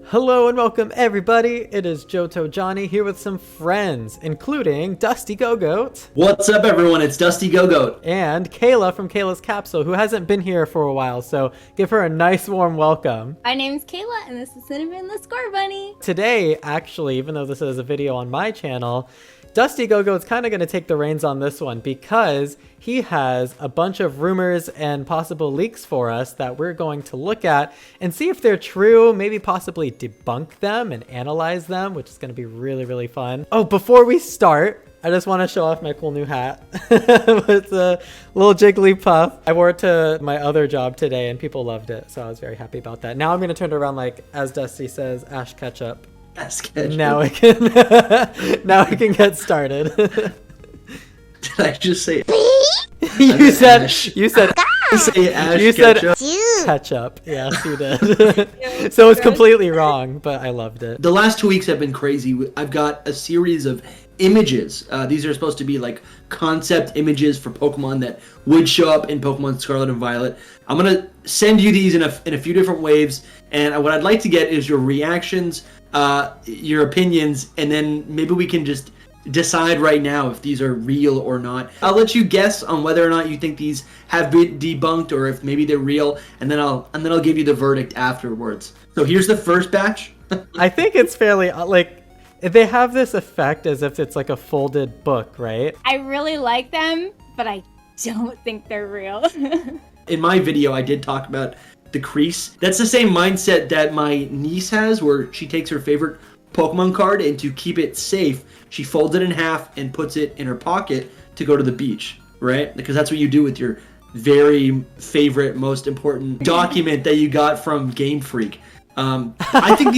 Hello and welcome everybody, it is johtojonny here with some friends, including Dusty Go-Goat. What's up everyone, it's Dusty Go-Goat. And Kayla from Kayla's Capsule, who hasn't been here for a while, so give her a nice warm welcome. My name's Kayla and this is Cinnamon the Score Bunny. Today, actually, even though this is a video on my channel, Dusty Go-Goat's kind of going to take the reins on this one because he has a bunch of rumors and possible leaks for us that we're going to look at and see if they're true, maybe possibly debunk them and analyze them, which is going to be really, really fun. Oh, before we start, I just want to show off my cool new hat with a little Jigglypuff. I wore it to my other job today and people loved it, so I was very happy about that. Now I'm going to turn it around like, as Dusty says, Ash Ketchup. Now we can get started. Did I just say you said Ash. you said say Ash you ketchup? said ketchup. Yes, you did. So it's completely wrong, but I loved it. The last 2 weeks have been crazy. I've got a series of images. These are supposed to be like concept images for Pokemon that would show up in Pokemon Scarlet and Violet. I'm gonna send you these in a few different waves, and what I'd like to get is your reactions, your opinions, and then maybe we can just decide right now if these are real or not. I'll let you guess on whether or not you think these have been debunked or if maybe they're real, and then I'll give you the verdict afterwards. So here's the first batch. I think it's fairly like they have this effect as if it's like a folded book, right? I really like them, but I don't think they're real. In my video, I did talk about the crease. That's the same mindset that my niece has, where she takes her favorite Pokemon card, and to keep it safe, she folds it in half and puts it in her pocket to go to the beach, right? Because that's what you do with your very favorite, most important document that you got from Game Freak. I think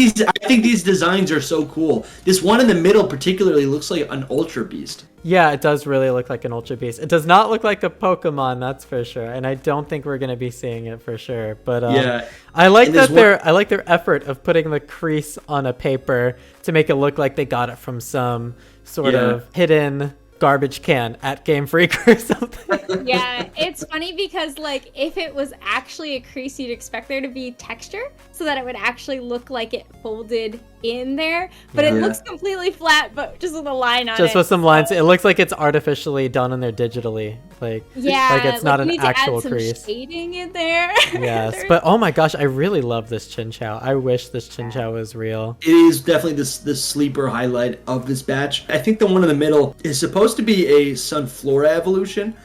these designs are so cool. This one in the middle particularly looks like an Ultra Beast. Yeah, it does really look like an Ultra Beast. It does not look like a Pokemon, that's for sure. And I don't think we're gonna be seeing it for sure. But yeah, I like I like their effort of putting the crease on a paper to make it look like they got it from some sort of hidden garbage can at Game Freak or something. Yeah, it's funny because like if it was actually a crease, you'd expect there to be texture so that it would actually look like it folded in there, but it looks completely flat, but just with a line on it. Just with some lines. It looks like it's artificially done in there digitally. Like it's not an actual crease. Some shading in there. Yes, but oh my gosh, I really love this chinchou. I wish this chinchou was real. It is definitely the sleeper highlight of this batch. I think the one in the middle is supposed to be a sunflora evolution.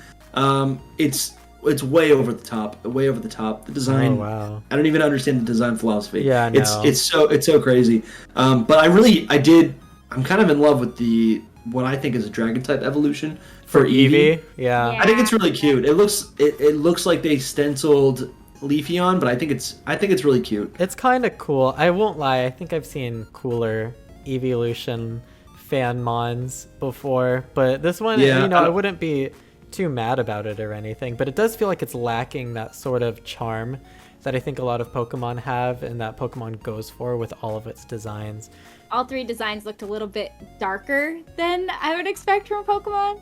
It's way over the top. Way over the top. The design. Oh wow. I don't even understand the design philosophy. Yeah, I know. It's so crazy. But I'm kind of in love with what I think is a dragon type evolution for Eevee. Yeah. I think it's really cute. It looks like they stenciled Leafeon, but I think it's really cute. It's kind of cool. I won't lie. I think I've seen cooler evolution fan mons before, but this one, I wouldn't be too mad about it or anything, but it does feel like it's lacking that sort of charm that I think a lot of Pokemon have and that Pokemon goes for with all of its designs. All three designs looked a little bit darker than I would expect from Pokemon,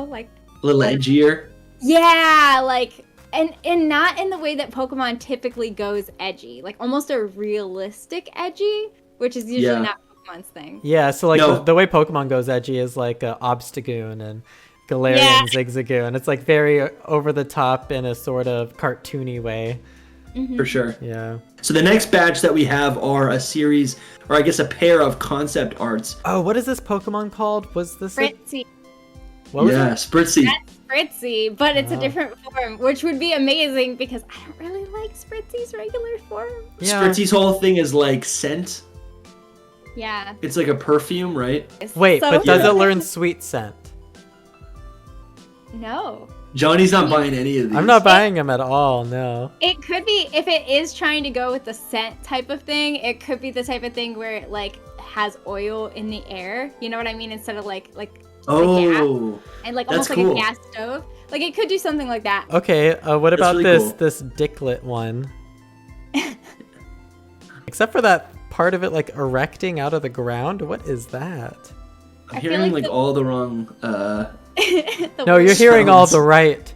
like a little edgier. Yeah, like and not in the way that Pokemon typically goes edgy, like almost a realistic edgy, which is usually not Pokemon's thing. Yeah, so like the way Pokemon goes edgy is like Obstagoon and Galarian Zigzagoon. It's like very over the top in a sort of cartoony way. Mm-hmm. For sure. Yeah. So the next batch that we have are a series, or I guess a pair of concept arts. Oh, what is this Pokemon called? Was this Spritzee? What was it? Spritzee. That's Spritzee, but it's a different form, which would be amazing because I don't really like Spritzee's regular form. Yeah. Spritzee's whole thing is like scent. Yeah. It's like a perfume, right? Wait, but does it learn sweet scent? No. Johnny's not buying any of these. I'm not buying them at all, no. It could be, if it is trying to go with the scent type of thing, it could be the type of thing where it like has oil in the air. You know what I mean? Instead of like gas. And like almost like a gas stove. Like it could do something like that. Okay, what about really this diglet one? Except for that part of it like erecting out of the ground, what is that? I'm hearing like all the wrong No, you're hearing all the right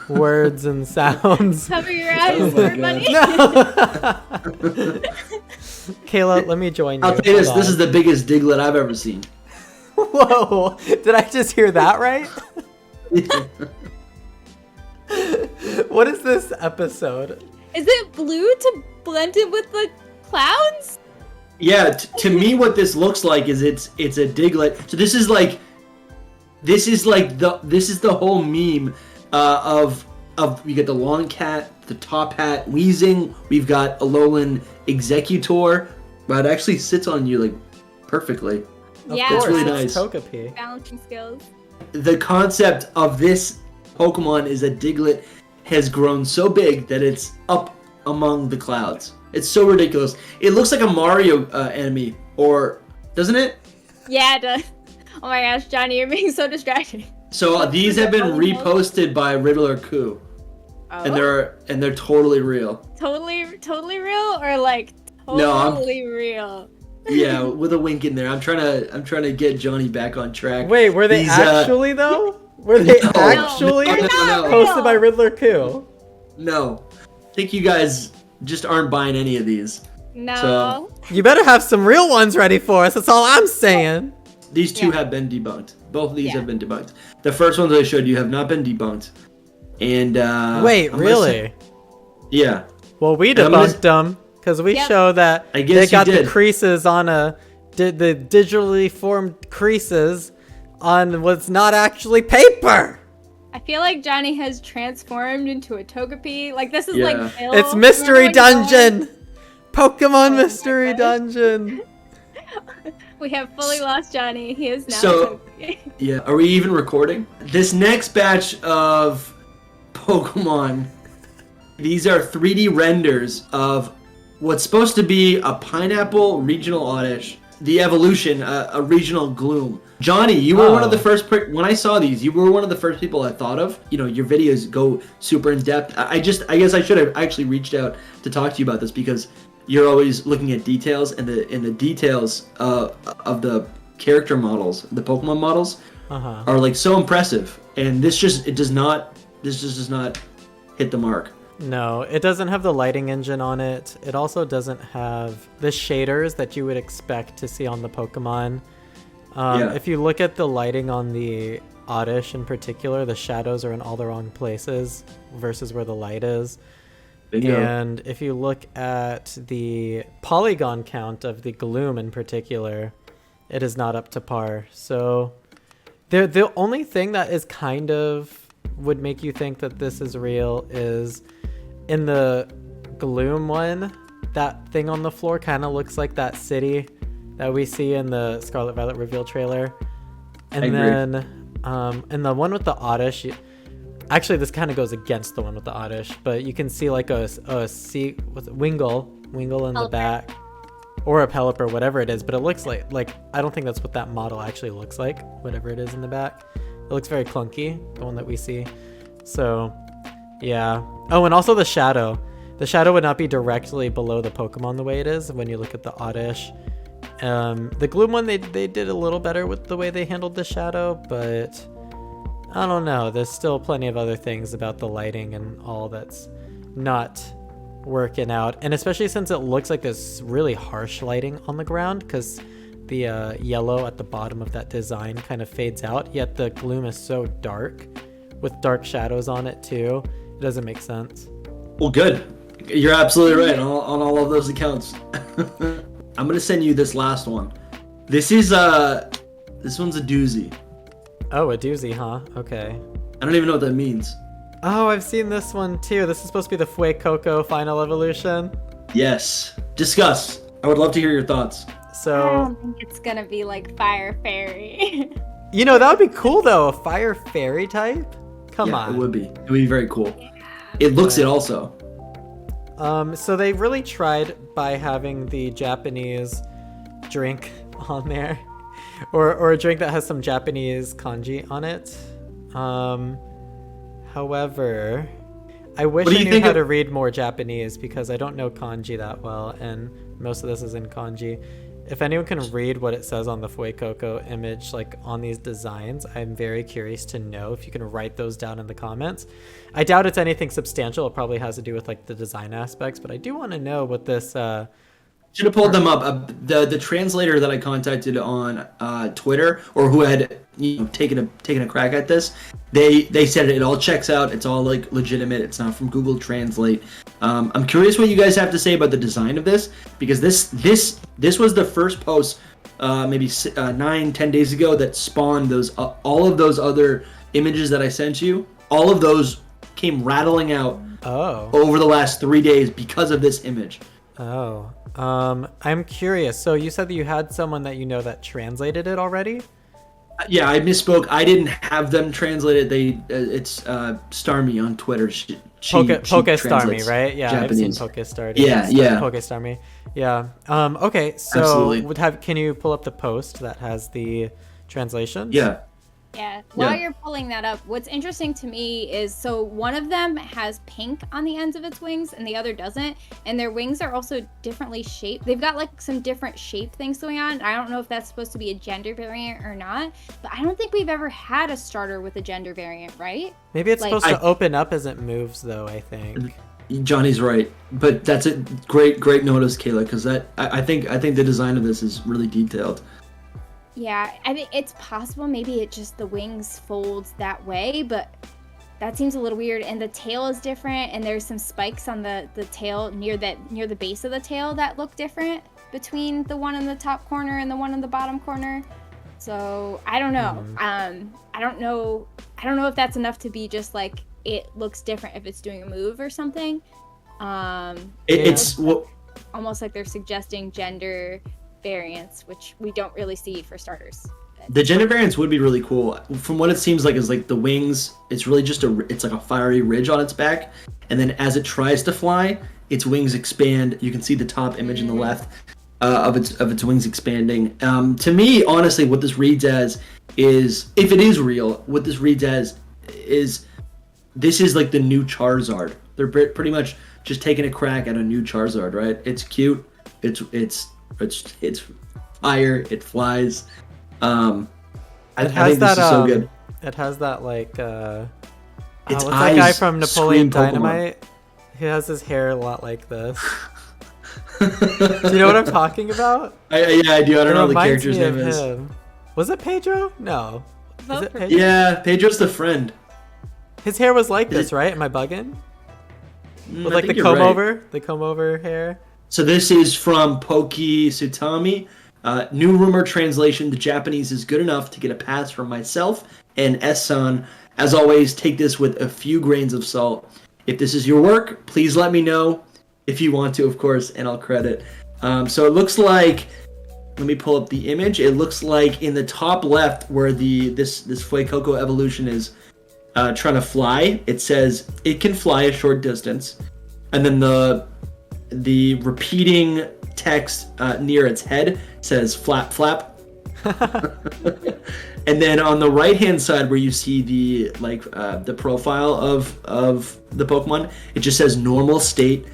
words and sounds. Cover your eyes, everybody. No. Kayla, let me join you. I'll tell you this. Hold This on. is the biggest diglet I've ever seen. Whoa! Did I just hear that right? What is this episode? Is it blue to blend it with the clouds? Yeah, to me, what this looks like is it's a diglet. So this is the whole meme of we get the long cat, the top hat, wheezing. We've got Alolan Executor, but it actually sits on you like perfectly. Yeah, It's really it's nice. Togepi. Balancing skills. The concept of this Pokemon is that Diglett has grown so big that it's up among the clouds. It's so ridiculous. It looks like a Mario enemy, or doesn't it? Yeah, it does. Oh my gosh, Johnny, you're being so distracting. So these have been reposted by Riddler Cou, Oh? and they're totally real. Totally real, or like No, I'm- totally real? Yeah, with a wink in there. I'm trying to get Johnny back on track. Wait, were they These, actually though? Were they No. actually They're not posted real. by Riddler Cou? No, I think you guys just aren't buying any of these. No. So- You better have some real ones ready for us. That's all I'm saying. These two Yeah. have been debunked. Both of these Yeah. have been debunked. The first ones I showed you have not been debunked. And Wait, I'm gonna really? say- yeah. Well, we I'm gonna- debunked them because we Yep. show that I guess they you got the did. creases on the digitally formed creases on what's not actually paper. I feel like Johnny has transformed into a Togepi. Like this is Yeah. like Bill. It's Mystery Remember when Bill- Dungeon. Pokemon Oh my Mystery gosh. Dungeon. We have fully lost Johnny. He is now So- a Togepi. Yeah. Are we even recording? This next batch of Pokemon, these are 3D renders of what's supposed to be a pineapple regional oddish, the evolution, a regional gloom. Johnny, you were one of the first, when I saw these, you were one of the first people I thought of. You know, your videos go super in depth. I guess I should have actually reached out to talk to you about this because you're always looking at details, and the details of the character models, the Pokemon models, are like so impressive. And this just does not hit the mark. No, it doesn't have the lighting engine on it. It also doesn't have the shaders that you would expect to see on the Pokemon. Yeah. If you look at the lighting on the Oddish in particular, the shadows are in all the wrong places versus where the light is. Bingo. And if you look at the polygon count of the Gloom in particular, it is not up to par. So the only thing that is kind of would make you think that this is real is in the Gloom one, that thing on the floor kind of looks like that city that we see in the Scarlet Violet reveal trailer. And I agree. then in the one with the Oddish, actually this kind of goes against the one with the Oddish, but you can see like a Wingull in the Pelipper. back, or a Pelipper, whatever it is, but it looks like I don't think that's what that model actually looks like, whatever it is in the back. It looks very clunky, the one that we see. So yeah. Oh, and also the shadow. The shadow would not be directly below the Pokemon the way it is when you look at the Oddish. The Gloom one, they did a little better with the way they handled the shadow, but I don't know. There's still plenty of other things about the lighting and all that's not working out. And especially since it looks like there's really harsh lighting on the ground, because the yellow at the bottom of that design kind of fades out, yet the Gloom is so dark with dark shadows on it too. It doesn't make sense. Well, good. You're absolutely right on all of those accounts. I'm gonna send you this last one. This one's a doozy. Oh, a doozy, huh? Okay. I don't even know what that means. Oh, I've seen this one too. This is supposed to be the Fuecoco final evolution. Yes. Discuss. I would love to hear your thoughts. I So, don't think it's gonna be like Fire Fairy. you know, that would be cool though, a fire fairy type? Come Yeah, on. it would be. It would be very cool. It looks it also. So they really tried by having the Japanese drink on there, or a drink that has some Japanese kanji on it. However, I wish What do I you knew think how of- to read more Japanese because I don't know kanji that well, and most of this is in kanji. If anyone can read what it says on the Fuecoco image, like on these designs, I'm very curious to know if you can write those down in the comments. I doubt it's anything substantial. It probably has to do with like the design aspects, but I do want to know what this Should have pulled them up. The translator that I contacted on Twitter, or who had taken a crack at this, they said it all checks out. It's all like legitimate. It's not from Google Translate. I'm curious what you guys have to say about the design of this, because this was the first post maybe 9-10 days ago that spawned those all of those other images that I sent you. All of those came rattling out over the last 3 days because of this image. Oh. I'm curious. So you said that you had someone that that translated it already? Yeah, I misspoke. I didn't have them translated. It's Starmy on Twitter. She Starmy, right? Yeah, Japanese. I've seen Starmy. Yeah. Starmy. Yeah. Okay. So absolutely. can you pull up the post that has the translations? Yeah. Yeah. While you're pulling that up, what's interesting to me is, so one of them has pink on the ends of its wings and the other doesn't, and their wings are also differently shaped. They've got like some different shape things going on. I don't know if that's supposed to be a gender variant or not, but I don't think we've ever had a starter with a gender variant, right? Maybe it's supposed to open up as it moves, though, I think. Johnny's right, but that's a great notice, Kayla, because I think the design of this is really detailed. Yeah, I mean, it's possible maybe it just the wings folds that way, but that seems a little weird. And the tail is different, and there's some spikes on the tail near the base of the tail that look different between the one in the top corner and the one in the bottom corner. So I don't know. I don't know if that's enough to be just like it looks different if it's doing a move or something. It's almost like they're suggesting gender variants, which we don't really see for starters. The gender variants would be really cool. From what it seems like is like the wings, it's really just it's like a fiery ridge on its back, and then as it tries to fly, its wings expand. You can see the top image in the left of its wings expanding. To me, honestly, what this reads as is, if it is real, what this reads as is this is like the new Charizard. They're pretty much just taking a crack at a new Charizard, right? It's cute. It's fire. It flies. I think this is so good. It has that like its what's eyes that guy from Napoleon scream Pokemon. Dynamite? He has his hair a lot like this. Do you know what I'm talking about? Yeah, I do. I don't know what the reminds character's me name of is. him. Was it Pedro? No. Is it Pedro? Yeah, Pedro's the friend. His hair was like this, right? Am I bugging? With like the comb over hair. So this is from Poki Sutami. New rumor translation: the Japanese is good enough to get a pass from myself and S-san. As always, take this with a few grains of salt. If this is your work, please let me know. If you want to, of course, and I'll credit. So it looks like, let me pull up the image. It looks like in the top left where this Fuecoco evolution is trying to fly, it says it can fly a short distance. And then the repeating text near its head says flap flap. And then on the right hand side where you see the profile of the Pokemon, it just says normal state.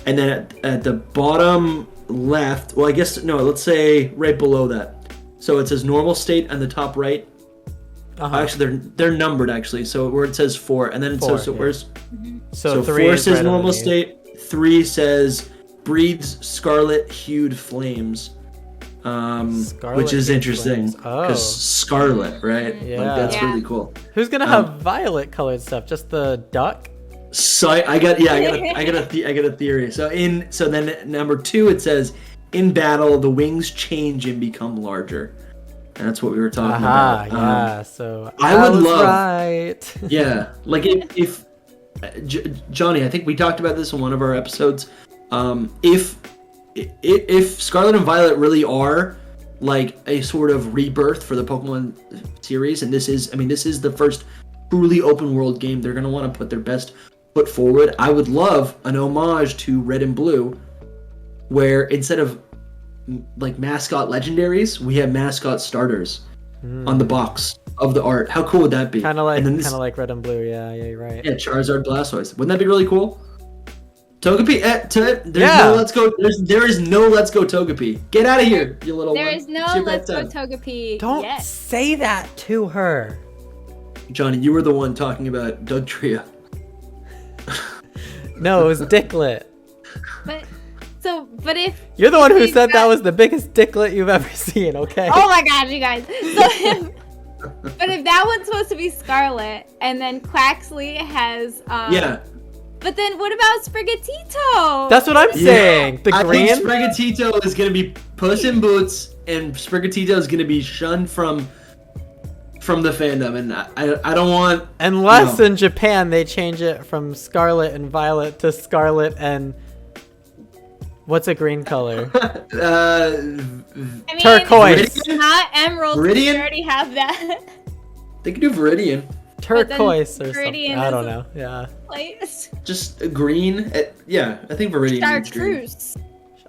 And then at the bottom left, well, I guess no, let's say right below that. So it says normal state on the top right. Actually, they're numbered actually. So where it says 4, and then it says so 4 says right normal state. 3 says breathes scarlet hued flames, which is interesting because scarlet, right? Yeah, like, that's really cool. Who's gonna have violet colored stuff? Just the duck? So I got a theory. So then number 2 it says in battle the wings change and become larger. And that's what we were talking about. Yeah. So I would love. Right. Yeah, like if Johnny, I think we talked about this in one of our episodes. If Scarlet and Violet really are like a sort of rebirth for the Pokemon series, and this is the first truly open world game, they're gonna want to put their best foot forward. I would love an homage to Red and Blue, where instead of like mascot legendaries, we have mascot starters on the box of the art. How cool would that be? Kind of like Red and Blue. Yeah, you're right. Yeah, Charizard, Blastoise. Wouldn't that be really cool? Togepi, no Let's Go. There is no Let's Go Togepi. Get out of here, you little one. There is no Let's Go Togepi. Don't say that to her. Johnny, you were the one talking about Dugtrio. No, it was Diglett. But So, but if You're the one who said that was the biggest diglet you've ever seen, okay? Oh my gosh, you guys. But if that one's supposed to be Scarlet, and then Quaxley has Yeah. But then what about Sprigatito? That's what I'm saying. The green. I think Sprigatito is gonna be Puss in Boots, and Sprigatito is gonna be shunned from the fandom, and I don't want. Unless in Japan they change it from Scarlet and Violet to Scarlet and what's a green color? I mean, turquoise. It's not emerald. Viridian? We already have that. They could do Viridian. Turquoise or Viridian something. I don't know. Yeah. Place. Just a green. Yeah, I think Viridian. Chartreuse.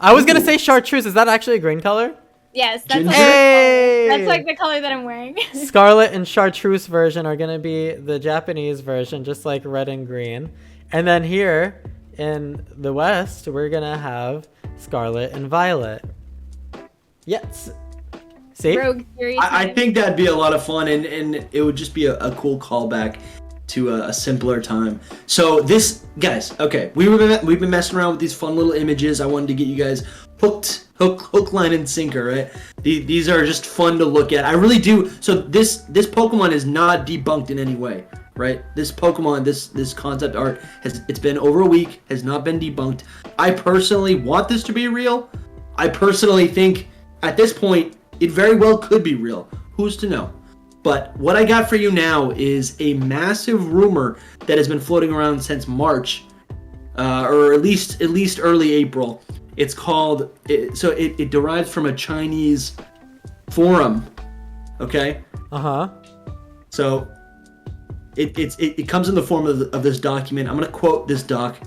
I was gonna say chartreuse. Is that actually a green color? Yes, that's Ginger? like, Hey! that's like the color that I'm wearing. Scarlet and chartreuse version are gonna be the Japanese version, just like red and green. And then here in the West, we're gonna have Scarlet and Violet. Yes. See? Rogue Fury I time. think that'd be a lot of fun, and it would just be a cool callback to a simpler time. So this, guys, okay, we've been messing around with these fun little images. I wanted to get you guys hook, line, and sinker, right? These are just fun to look at. I really do. So this Pokemon is not debunked in any way, right? This Pokemon, this concept art it's been over a week, has not been debunked. I personally want this to be real. I personally think at this point it very well could be real. Who's to know? But what I got for you now is a massive rumor that has been floating around since March, or at least early April. It's called. It derives from a Chinese forum. Okay. So it comes in the form of this document. I'm gonna quote this doc.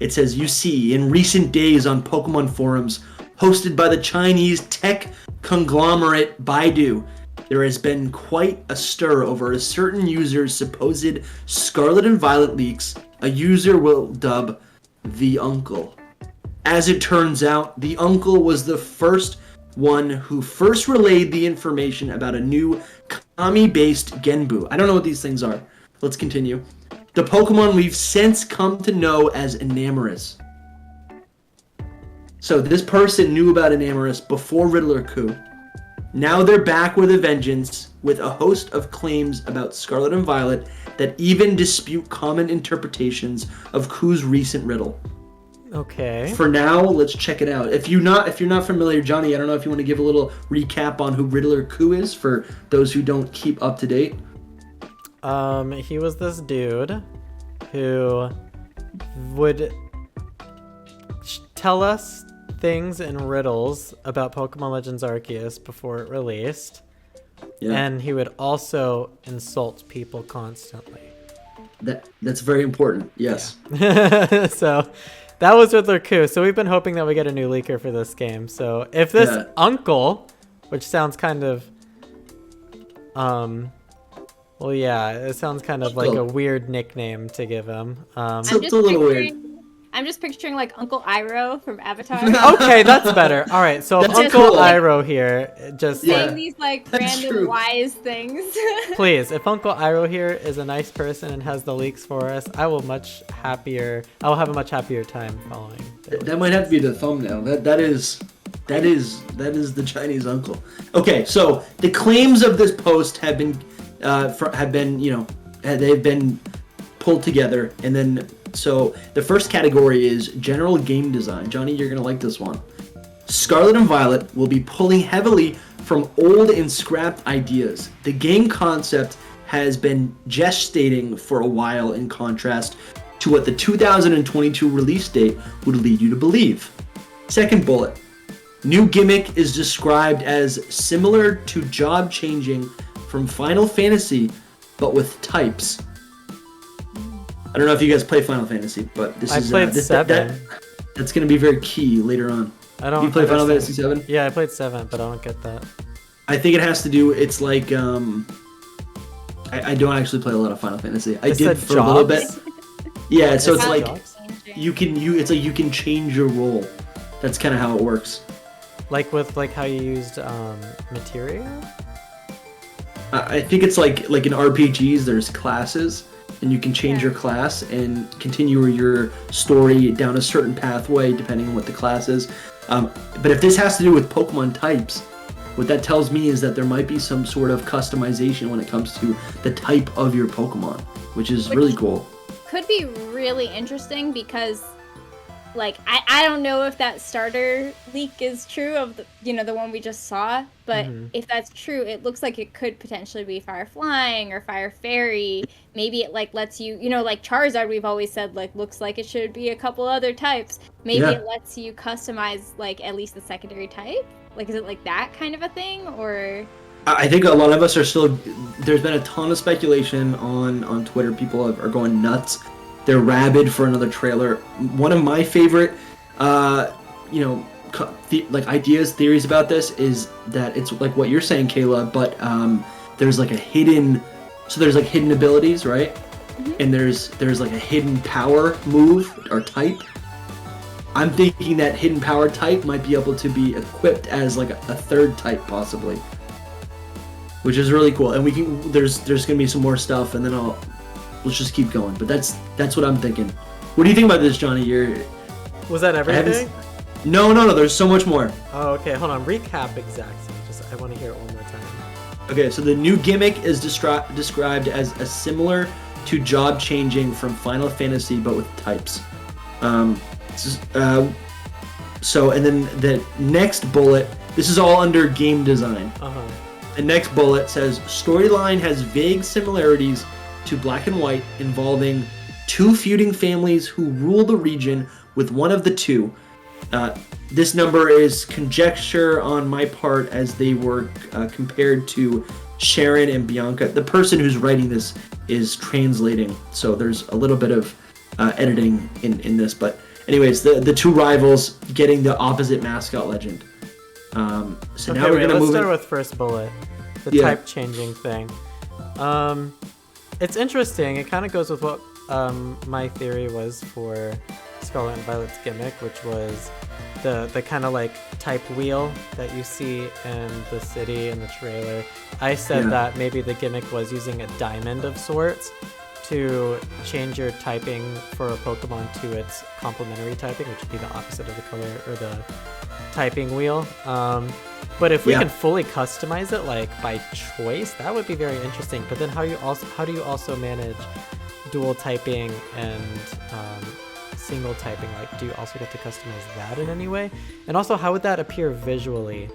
It says, "You see, in recent days on Pokemon forums hosted by the Chinese tech conglomerate Baidu, there has been quite a stir over a certain user's supposed Scarlet and Violet leaks a user will dub the Uncle. As it turns out, the Uncle was the first one who first relayed the information about a new Kami-based Genbu." I don't know what these things are. Let's continue. "The Pokemon we've since come to know as Enamorus." So this person knew about Enamorus before Riddler Cou. Now they're back with a vengeance, with a host of claims about Scarlet and Violet that even dispute common interpretations of Cou's recent riddle. Okay. For now, let's check it out. If you're not familiar, Johnny, I don't know if you want to give a little recap on who Riddler Cou is for those who don't keep up to date. He was this dude who would tell us things in riddles about Pokemon Legends Arceus before it released. Yeah. And he would also insult people constantly. That's very important. Yes. Yeah. So that was Riddler Cou. So we've been hoping that we get a new leaker for this game. So if this Uncle, which sounds kind of well, yeah, it sounds kind of like a weird nickname to give him. It's a little weird. I'm just picturing like Uncle Iroh from Avatar. Okay, that's better. All right, so if That's Uncle cool. Iroh here, just saying these like That's random true. wise things. please, if Uncle Iroh here is a nice person and has the leaks for us, I will have a much happier time following. That might have to be the thumbnail. That is the Chinese Uncle. Okay, so the claims of this post have been they've been pulled together, and then so the first category is general game design. Johnny, you're gonna like this one. Scarlet and Violet will be pulling heavily from old and scrapped ideas. The game concept has been gestating for a while, in contrast to what the 2022 release date would lead you to believe. Second bullet. New gimmick is described as similar to job changing from Final Fantasy, but with types. I don't know if you guys play Final Fantasy, but this I is played 7. that's going to be very key later on. I don't. You play Final understand. Fantasy 7? Yeah, I played 7, but I don't get that. I think it has to do. It's like I don't actually play a lot of Final Fantasy. I did for a little bit. Yeah, so it's like you can change your role. That's kind of how it works. Like with how you used materia. I think it's like in RPGs, there's classes, and you can change your class and continue your story down a certain pathway depending on what the class is. But if this has to do with Pokemon types, what that tells me is that there might be some sort of customization when it comes to the type of your Pokemon, which is really cool. Could be really interesting because, like, I don't know if that starter leak is true of the one we just saw, but if that's true, it looks like it could potentially be Fire Flying or Fire Fairy. Maybe it like lets you, like Charizard, we've always said like looks like it should be a couple other types. Maybe it lets you customize like at least the secondary type. Like, is it like that kind of a thing, or? I think a lot of us are still. There's been a ton of speculation on Twitter. People are going nuts. They're rabid for another trailer. One of my favorite, theories about this is that it's like what you're saying, Kayla, but there's like a hidden. So there's like hidden abilities, right? And there's like a hidden power move or type. I'm thinking that hidden power type might be able to be equipped as like a third type possibly, which is really cool. And we can there's gonna be some more stuff, and then let's just keep going. But that's what I'm thinking. What do you think about this, Johnny? Was that everything? No. There's so much more. Oh, okay. Hold on. Recap exactly. I want to hear it one more time. Okay, so the new gimmick is described as a similar to job changing from Final Fantasy, but with types. So, and then the next bullet, this is all under game design. The next bullet says, storyline has vague similarities to Black and White involving two feuding families who rule the region with one of the two. This number is conjecture on my part as they were compared to Sharon and Bianca. The person who's writing this is translating, so there's a little bit of editing in this, but anyways, the two rivals getting the opposite mascot legend. Now we're gonna let's move. start with first bullet, the type changing thing. It's interesting. It kind of goes with what my theory was for Scarlet and Violet's gimmick, which was the kind of like type wheel that you see in the city in the trailer. I said that maybe the gimmick was using a diamond of sorts to change your typing for a Pokemon to its complementary typing, which would be the opposite of the color or the typing wheel. But if we can fully customize it like by choice, that would be very interesting. But then how do you also manage dual typing and single typing? Like, do you also get to customize that in any way? And also, how would that appear visually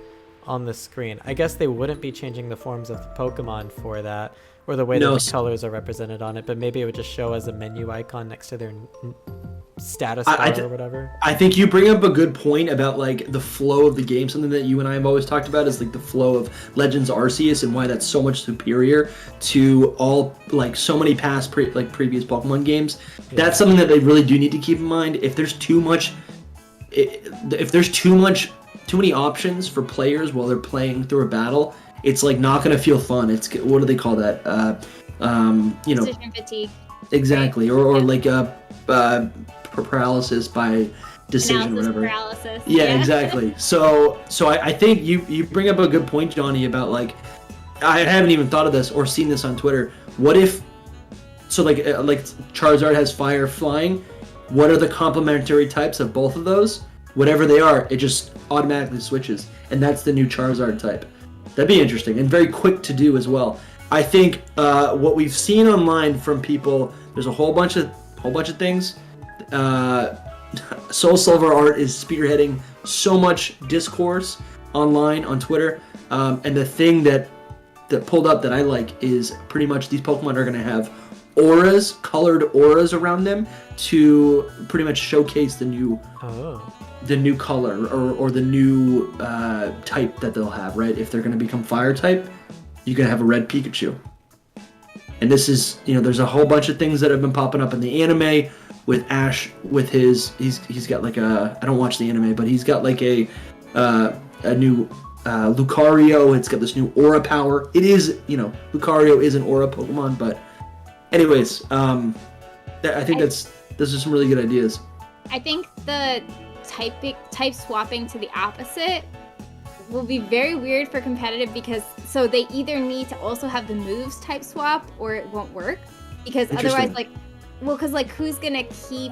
on the screen? I guess they wouldn't be changing the forms of the Pokemon for that, or the way that the colors are represented on it, but maybe it would just show as a menu icon next to their status bar or whatever. I think you bring up a good point about like the flow of the game. Something that you and I have always talked about is like the flow of Legends Arceus and why that's so much superior to all like so many past previous Pokemon games. That's something that they really do need to keep in mind. If there's too many options for players while they're playing through a battle, it's like not gonna feel fun. It's, what do they call that? Decision fatigue. Exactly, or like paralysis by decision, whatever. Paralysis. Yeah, exactly. So I think you bring up a good point, Johnny, about like I haven't even thought of this or seen this on Twitter. What if like Charizard has fire, flying? What are the complementary types of both of those? Whatever they are, it just automatically switches, and that's the new Charizard type. That'd be interesting and very quick to do as well. I think what we've seen online from people, there's a whole bunch of things. Soul Silver Art is spearheading so much discourse online on Twitter, and the thing that pulled up that I like is pretty much these Pokemon are going to have auras, colored auras around them to pretty much showcase the new color or the new type that they'll have, right? If they're going to become fire type, you're going to have a red Pikachu. And this is, there's a whole bunch of things that have been popping up in the anime with Ash with he's got like I don't watch the anime, but he's got like a new Lucario. It's got this new aura power. It is, Lucario is an aura Pokemon, but anyways, I think those are some really good ideas. I think the type swapping to the opposite will be very weird for competitive, because so they either need to also have the moves type swap or it won't work. Because otherwise, like, well, because like who's gonna keep,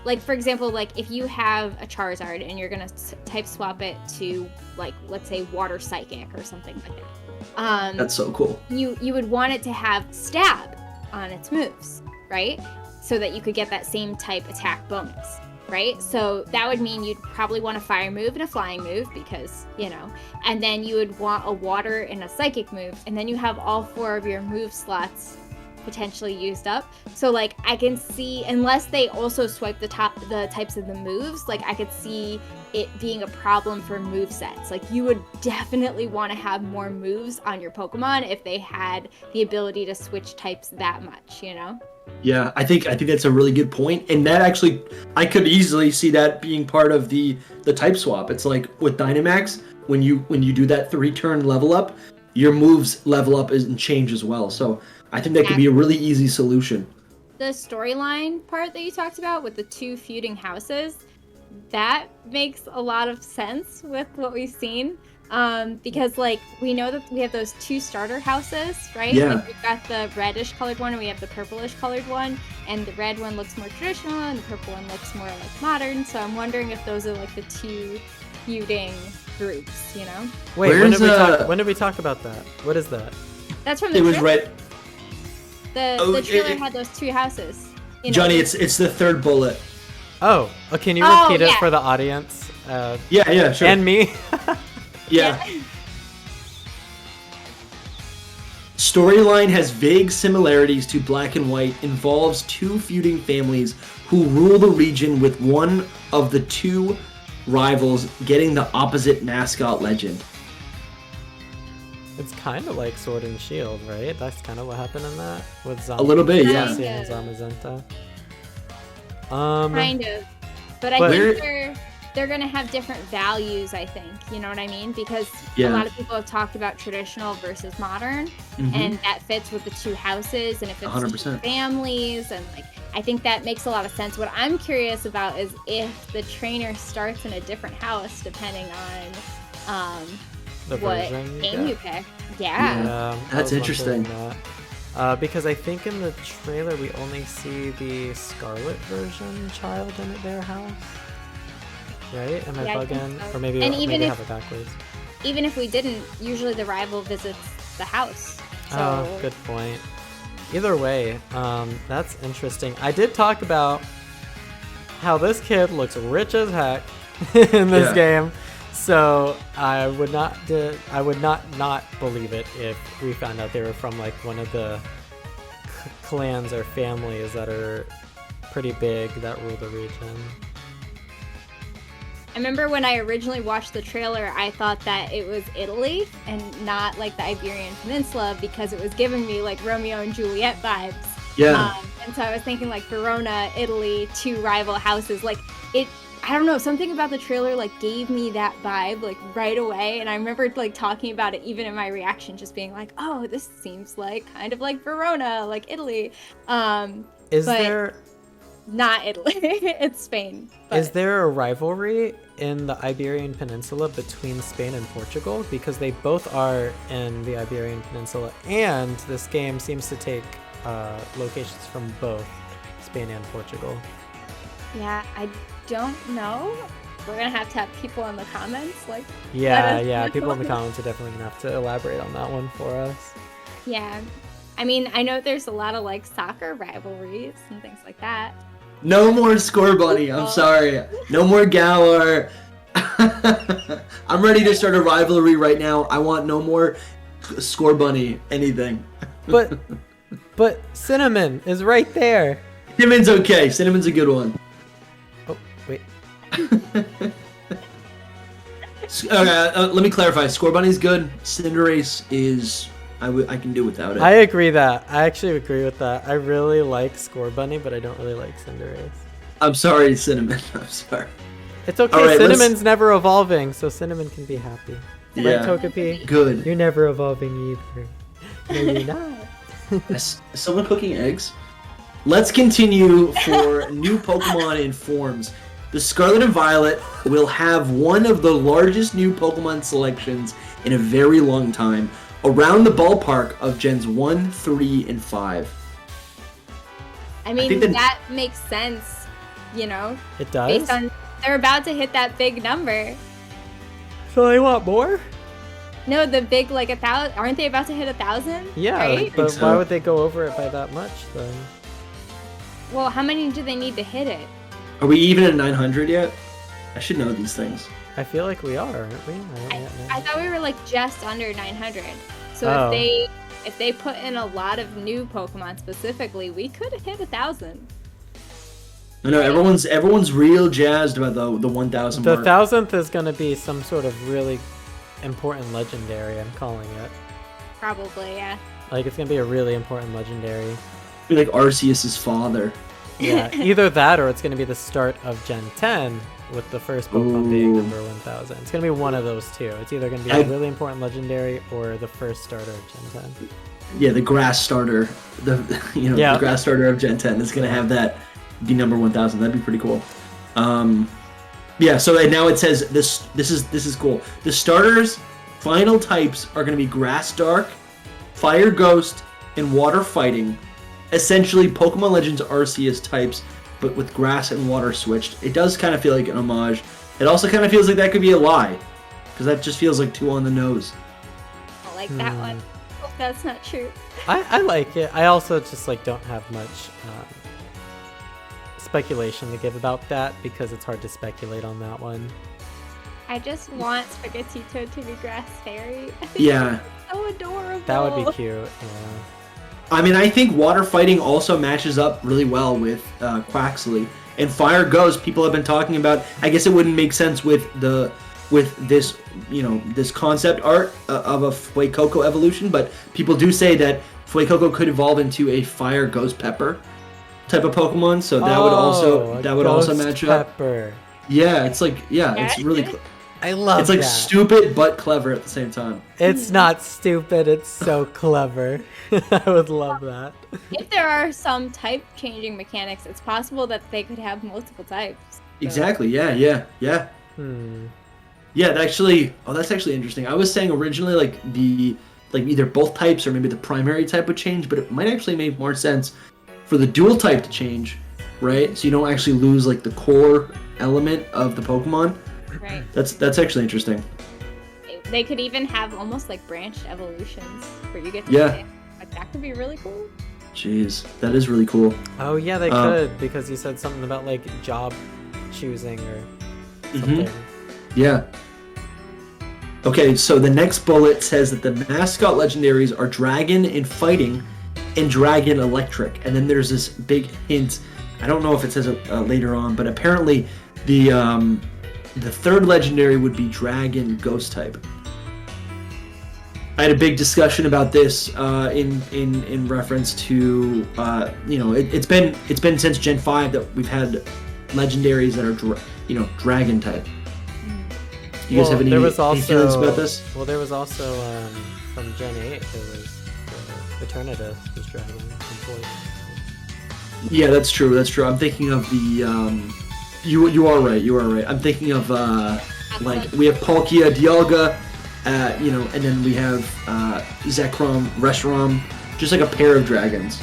like, for example, like if you have a Charizard and you're gonna type swap it to, like, let's say water psychic or something like that. That's so cool. You would want it to have stab on its moves, right? So that you could get that same type attack bonus, right? So that would mean you'd probably want a fire move and a flying move because, you know, and then you would want a water and a psychic move, and then you have all 4 of your move slots potentially used up. So like I can see, unless they also swipe the types of the moves, like I could see it being a problem for move sets. Like you would definitely want to have more moves on your Pokemon if they had the ability to switch types that much, you know? Yeah, I think that's a really good point, and that actually, I could easily see that being part of the type swap. It's like with Dynamax, when you do that 3-turn level up, your moves level up and change as well. So I think that could be a really easy solution. The storyline part that you talked about with the 2 feuding houses, that makes a lot of sense with what we've seen. Because like we know that we have those 2 starter houses, right? Yeah. Like we've got the reddish colored one and we have the purplish colored one, and the red one looks more traditional and the purple one looks more like modern. So I'm wondering if those are like the 2 feuding groups, you know? Wait, when did we talk about that? What is that? That's from the It was trailer. red. The trailer had those 2 houses. You know? Johnny, it's the 3rd bullet. Oh, can you repeat it yeah. for the audience? Yeah, sure. And me? Yeah. Storyline has vague similarities to Black and White, involves 2 feuding families who rule the region, with one of the 2 rivals getting the opposite mascot legend. It's kind of like Sword and Shield, right? That's kind of what happened in that with Zamazenta. A little bit, yeah. And Zamazenta. Kind of. But I think they're going to have different values, I think. You know what I mean? Because a lot of people have talked about traditional versus modern, and that fits with the 2 houses, and it fits 100%. 2 families, and like I think that makes a lot of sense. What I'm curious about is if the trainer starts in a different house depending on what game you pick. Yeah. That's interesting. Because I think in the trailer we only see the Scarlet version child in their house. Right? Am I bugging? So. Or maybe have it backwards. Even if we didn't, usually the rival visits the house. So. Oh, good point. Either way, that's interesting. I did talk about how this kid looks rich as heck in this game. So I would not believe it if we found out they were from like one of the clans or families that are pretty big that rule the region. I remember when I originally watched the trailer, I thought that it was Italy and not like the Iberian Peninsula because it was giving me like Romeo and Juliet vibes. Yeah. And so I was thinking like Verona, Italy, 2 rival houses. Like it, I don't know, something about the trailer like gave me that vibe like right away. And I remember like talking about it even in my reaction, just being like, oh, this seems like kind of like Verona, like Italy. Is there... Not Italy, it's Spain. But. Is there a rivalry in the Iberian Peninsula between Spain and Portugal? Because they both are in the Iberian Peninsula, and this game seems to take locations from both Spain and Portugal. Yeah, I don't know. We're gonna have people in the comments, like. Yeah, people in the comments are definitely gonna have to elaborate on that one for us. Yeah, I mean, I know there's a lot of like soccer rivalries and things like that. No more Score Bunny. I'm sorry. No more Galar. I'm ready to start a rivalry right now. I want no more Score Bunny anything. But Cinnamon is right there. Cinnamon's okay. Cinnamon's a good one. Oh, wait. Let me clarify. Score Bunny's good. Cinderace is... I can do without it. I agree that. I actually agree with that. I really like Score Bunny, but I don't really like Cinderace. I'm sorry, Cinnamon. I'm sorry. It's okay. Right, Cinnamon's never evolving, so Cinnamon can be happy. Yeah. Right, Togepi? Good. You're never evolving either. No, you're not. Is someone cooking eggs? Let's continue for new Pokemon in forms. The Scarlet and Violet will have one of the largest new Pokemon selections in a very long time, around the ballpark of Gens 1, 3, and 5. I mean, that makes sense, you know? It does? Based on, they're about to hit that big number. So they want more? No, the big, like, 1,000, aren't they about to hit 1,000? Yeah, right? but why would they go over it by that much, then? Well, how many do they need to hit it? Are we even at 900 yet? I should know these things. I feel like we are, aren't we? I thought we were, like, just under 900. So if they put in a lot of new Pokemon specifically, we could hit 1,000. I know everyone's real jazzed about the 1,000 mark. The 1,000th is gonna be some sort of really important legendary. I'm calling it. Probably, yeah. Like it's gonna be a really important legendary. Be like Arceus's father. Yeah, either that or it's gonna be the start of Gen 10 with the first Pokemon being number 1,000. It's gonna be one of those two. It's either gonna be a really important legendary or the first starter of Gen 10. Yeah, the grass starter, the grass starter of Gen 10 is gonna have that be number 1,000. That'd be pretty cool. Yeah. So now it says this is cool. The starters' final types are gonna be Grass Dark, Fire Ghost, and Water Fighting. Essentially, Pokemon Legends Arceus types, but with grass and water switched. It does kind of feel like an homage. It also kind of feels like that could be a lie, because that just feels like too on the nose. I like that one. Hope that's not true. I like it. I also just like don't have much speculation to give about that because it's hard to speculate on that one. I just want Sprigatito to be Grass Fairy. I think Yeah. so adorable. That would be cute. Yeah. I mean, I think Water Fighting also matches up really well with Quaxley. And Fire Ghost, people have been talking about. I guess it wouldn't make sense with this, this concept art of a Fuecoco evolution, but people do say that Fuecoco could evolve into a Fire Ghost Pepper type of Pokemon, so that would also match up. Yeah, it's like it's really. I love it's like that. Stupid but clever at the same time. It's not stupid, it's so clever. I would love that. If there are some type changing mechanics, it's possible that they could have multiple types. Exactly, yeah. Yeah, that's actually interesting. I was saying originally like either both types or maybe the primary type would change, but it might actually make more sense for the dual type to change, right? So you don't actually lose like the core element of the Pokemon. Right. That's actually interesting. They could even have almost like branched evolutions where you get to pick. Like that could be really cool. Jeez, that is really cool. Oh yeah, they could, because you said something about like job choosing or something. Yeah. Okay, so the next bullet says that the mascot legendaries are Dragon and Fighting and Dragon Electric. And then there's this big hint. I don't know if it says it later on, but apparently the third legendary would be Dragon Ghost type. I had a big discussion about this in reference to it's been since Gen 5 that we've had legendaries that are Dragon type. You guys have any feelings about this? Well, there was also from Gen 8 there was Eternatus was Dragon and Poison. Yeah, that's true. I'm thinking of the you are right. I'm thinking of like we have Palkia, Dialga, and then we have Zekrom, Reshiram, just like a pair of dragons.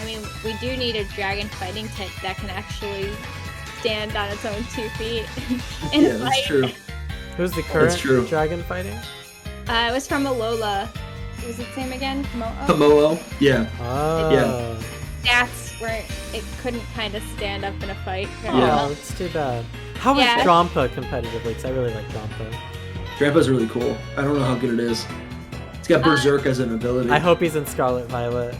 I mean, we do need a dragon fighting type that can actually stand on its own 2 feet and yeah, that's true. Who's the current dragon fighting? It was from Alola. What was its name again? Komodo? Yeah. Oh. Yeah. That's where it couldn't kind of stand up in a fight. Oh, it's too bad. How is Drampa competitively? Because I really like Drampa. Drampa's really cool. I don't know how good it is. It's got Berserk as an ability. I hope he's in Scarlet Violet.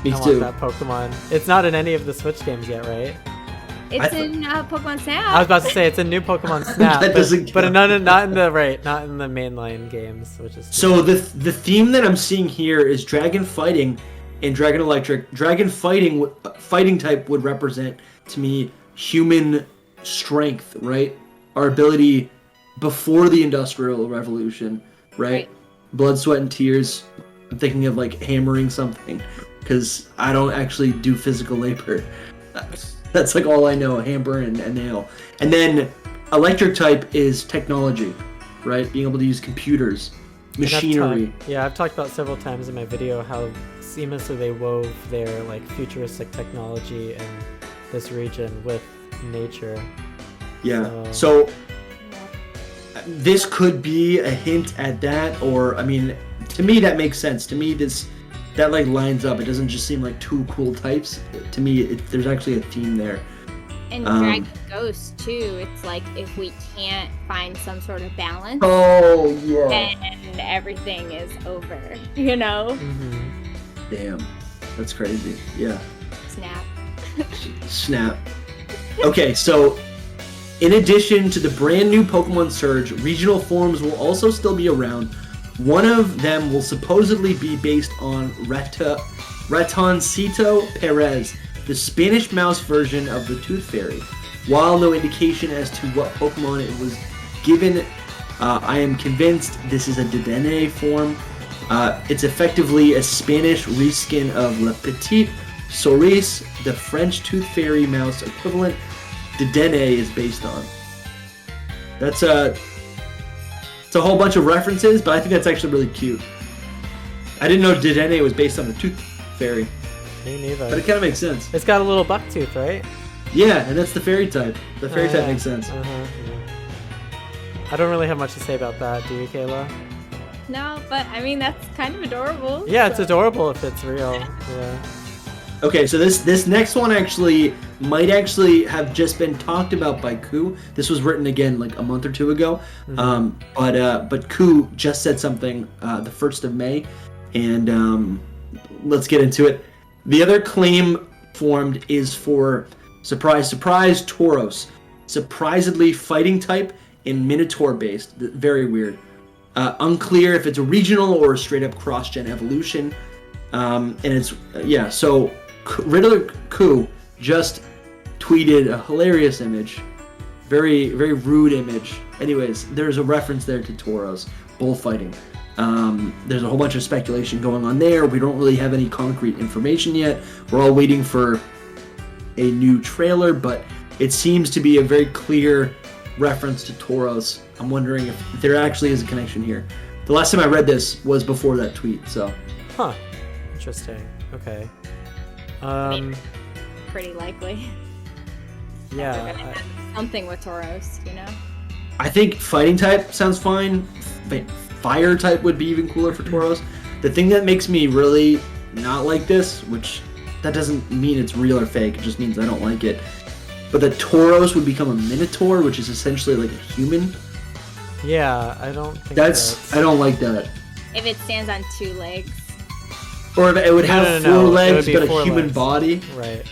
Me I too. want that Pokemon. It's not in any of the Switch games yet, right? It's in Pokemon Snap. I was about to say it's in new Pokemon Snap, but not in the mainline games, which is so the theme that I'm seeing here is Dragon Fighting and Dragon Electric. Dragon Fighting type would represent to me human strength, right? Our ability before the Industrial Revolution, right? Blood, sweat, and tears. I'm thinking of like hammering something because I don't actually do physical labor. That's like all I know, a hammer and a nail. And then electric type is technology, right? Being able to use computers, machinery. I've talked about several times in my video how seamlessly they wove their like futuristic technology in this region with nature. Yeah. So this could be a hint at that, or I mean, to me that makes sense. To me, that like lines up. It doesn't just seem like two cool types. To me, there's actually a theme there. And Dragon Ghost too. It's like if we can't find some sort of balance, oh yeah, and everything is over. You know? Mm-hmm. Damn, that's crazy. Yeah. Snap. Snap. Okay, so in addition to the brand new Pokemon Surge, regional forms will also still be around. One of them will supposedly be based on Ratoncito Perez, the Spanish mouse version of the Tooth Fairy. While no indication as to what Pokemon it was given, I am convinced this is a Dedenne form. It's effectively a Spanish reskin of Le Petit Souris, the French Tooth Fairy mouse equivalent Dedenne is based on. It's a whole bunch of references, but I think that's actually really cute. I didn't know Dedenne was based on the Tooth Fairy. Me neither. But it kind of makes sense. It's got a little buck tooth, right? Yeah, and that's the fairy type. The fairy type makes sense. Yeah. I don't really have much to say about that, do you, Kayla? No, but I mean that's kind of adorable. Yeah, it's adorable if it's real. Yeah. Okay, so this next one might actually have just been talked about by Cou. This was written again like a month or two ago. Mm-hmm. But Cou just said something the 1st of May, and let's get into it. The other claim formed is for, surprise, surprise, Tauros. Surprisingly fighting type and Minotaur based. Very weird. Unclear if it's a regional or a straight up cross-gen evolution. And it's, yeah, so Riddler Cou just tweeted a hilarious image. Very, very rude image. Anyways, there's a reference there to Tauros bullfighting. There's a whole bunch of speculation going on there. We don't really have any concrete information yet. We're all waiting for a new trailer, but it seems to be a very clear reference to Tauros. I'm wondering if there actually is a connection here. The last time I read this was before that tweet, so. Huh. Interesting. Okay. I mean, pretty likely. Yeah. Something with Tauros, you know? I think fighting type sounds fine. Fire type would be even cooler for Tauros. The thing that makes me really not like this, which that doesn't mean it's real or fake, it just means I don't like it. But the Tauros would become a Minotaur, which is essentially like a human. Yeah, I don't think I don't like that. If it stands on 2 legs. Or if it would have No, 4 legs, but a 4 human legs. body. Right.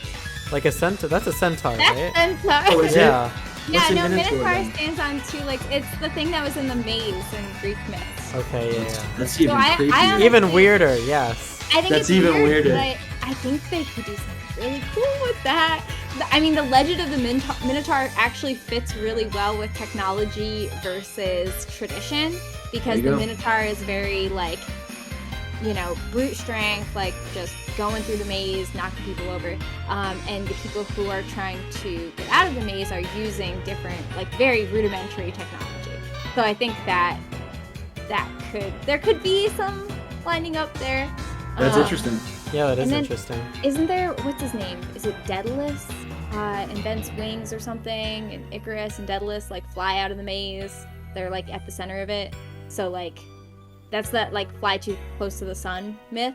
Like a centaur. That's a centaur, That's right? Centaur. Oh, is Yeah. Yeah, What's a no, Minotaur Minotaur then? stands on 2 legs. It's the thing that was in the maze in Greek myths. Okay, yeah. That's even I creepier. honestly- Even weirder, yes. I think That's it's even weird, weirder. but I think they could do something really cool with that. I mean, the legend of the Minotaur actually fits really well with technology versus tradition, because There you the go. Minotaur is very, like, you know, brute strength, like just going through the maze, knocking people over. And the people who are trying to get out of the maze are using different, like, very rudimentary technology. So I think that there could be some lining up there. That's interesting. Yeah, that is And then- interesting. Isn't there, what's his name? Is it Daedalus? Invents wings or something, and Icarus and Daedalus like fly out of the maze. They're like at the center of it. So like, that's that like fly too close to the sun myth.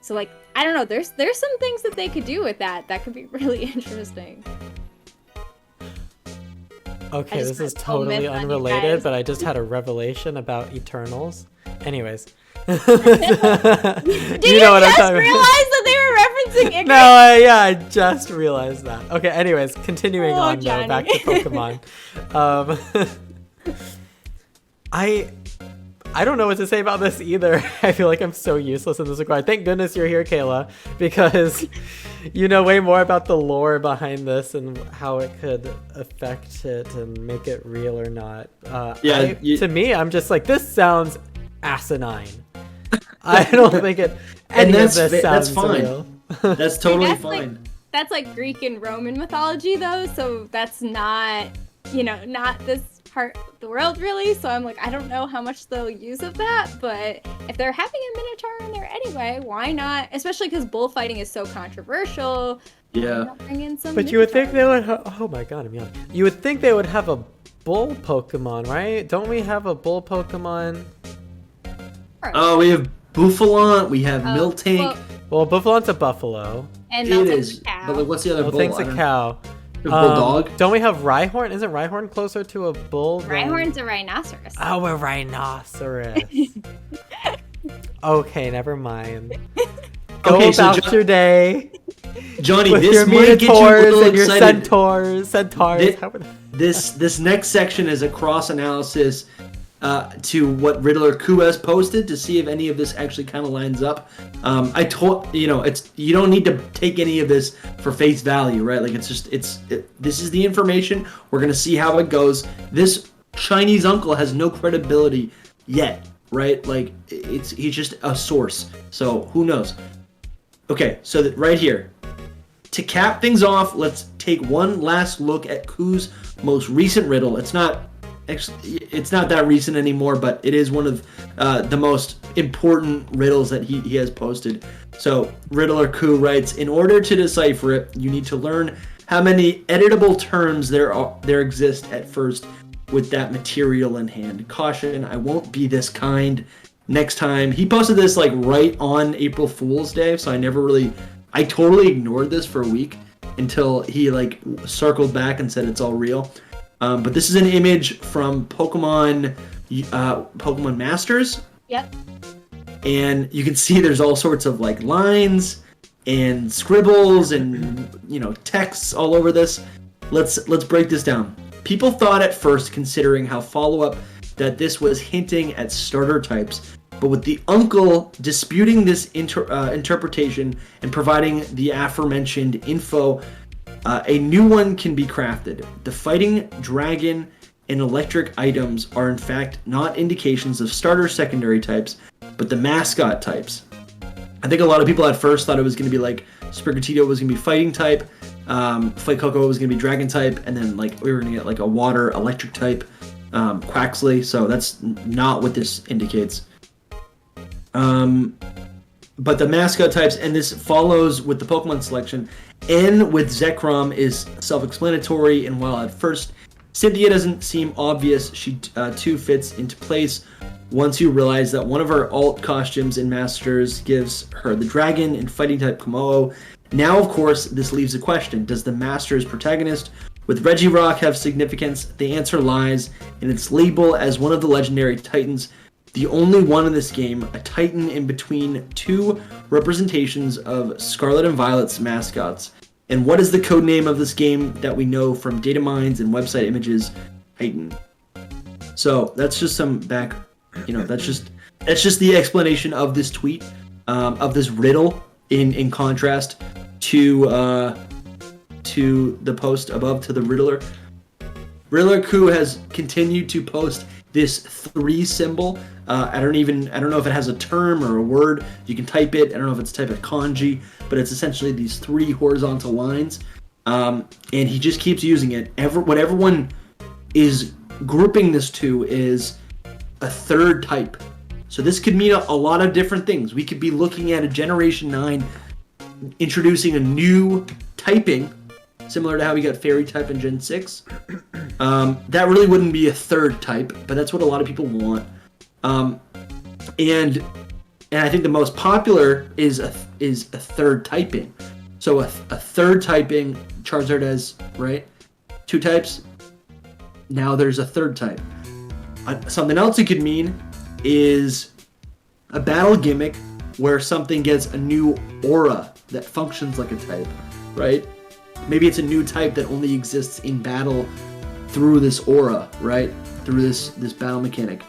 So like, I don't know. There's some things that they could do with that. That could be really interesting. Okay, just this is got so totally myth on you unrelated, guys. but I just had a revelation about Eternals. Anyways. Did you know what I'm just talking realize that they were referencing Icarus? No, I just realized that. Okay, anyways, continuing on though, Johnny. back to Pokemon. I don't know what to say about this either. I feel like I'm so useless in this regard. Thank goodness you're here, Kayla, because you know way more about the lore behind this and how it could affect it and make it real or not. To me, I'm just like, this sounds asinine. I don't think any of this sounds that's fine. real. That's totally That's fine. That's like Greek and Roman mythology though, so that's not, you know, not this part of the world, really. So I'm like, I don't know how much they'll use of that, but if they're having a Minotaur in there anyway, why not? Especially because bullfighting is so controversial. Yeah. Bring in some But you would think they would oh my god, I'm yawning. You would think they would have a bull Pokemon, right? Don't we have a bull Pokemon? Oh, we have Buffalon, we have Miltank. Well, Buffalon's a buffalo. And It is. a cow. But like, what's the other bull? Miltank's a cow. Bulldog? Don't we have Rhyhorn? Isn't Rhyhorn closer to a bull than... Rhyhorn's a rhinoceros. Oh, a rhinoceros. Okay, never mind. Go Okay, so about your day Johnny, with this your might get you a Minotaurs little and your excited. centaurs. This next section is a cross analysis to what Riddler Cou has posted to see if any of this actually kind of lines up. I told you don't need to take any of this for face value, right? Like this is the information. We're gonna see how it goes. This Chinese uncle has no credibility yet, right? Like he's just a source. So who knows? Okay, so right here. To cap things off, let's take one last look at Cou's most recent riddle. It's not that recent anymore, but it is one of the most important riddles that he has posted. So Riddler Cou writes, in order to decipher it, you need to learn how many editable terms there exist at first with that material in hand. Caution, I won't be this kind next time. He posted this like right on April Fool's Day, so I totally ignored this for a week until he like circled back and said it's all real. But this is an image from Pokemon Masters. Yep. And you can see there's all sorts of like lines and scribbles and texts all over this. Let's break this down. People thought at first, considering how follow-up, that this was hinting at starter types. But with the uncle disputing this interpretation and providing the aforementioned info, a new one can be crafted. The fighting dragon and electric items are in fact not indications of starter secondary types, but the mascot types. I think a lot of people at first thought it was going to be like Sprigatito was going to be fighting type, Fuecoco was going to be dragon type, and then like we were going to get like a water electric type, Quaxley. So that's not what this indicates. But the mascot types, and this follows with the Pokemon selection, and with Zekrom is self-explanatory, and while at first Cynthia doesn't seem obvious, she too fits into place once you realize that one of her alt costumes in Masters gives her the dragon and fighting type Komodo. Now, of course, this leaves a question. Does the Masters protagonist with Regirock have significance? The answer lies in its label as one of the legendary Titans, the only one in this game, a Titan in between two representations of Scarlet and Violet's mascots. And what is the code name of this game that we know from data mines and website images? Titan. So that's just some back, that's just the explanation of this tweet, of this riddle in contrast to the post above, to the Riddler. Riddler Cou has continued to post this 3 symbol. I don't know if it has a term or a word. You can type it. I don't know if it's type of kanji, but it's essentially these 3 horizontal lines. And he just keeps using it. What everyone is grouping this to is a third type. So this could mean a lot of different things. We could be looking at a Generation 9 introducing a new typing, similar to how we got Fairy type in Gen 6. That really wouldn't be a third type, but that's what a lot of people want. And I think the most popular is a third typing. So a third typing, Charizard has, right, 2 types. Now there's a third type. Something else it could mean is a battle gimmick where something gets a new aura that functions like a type, right? Maybe it's a new type that only exists in battle through this aura, right? Through this battle mechanic.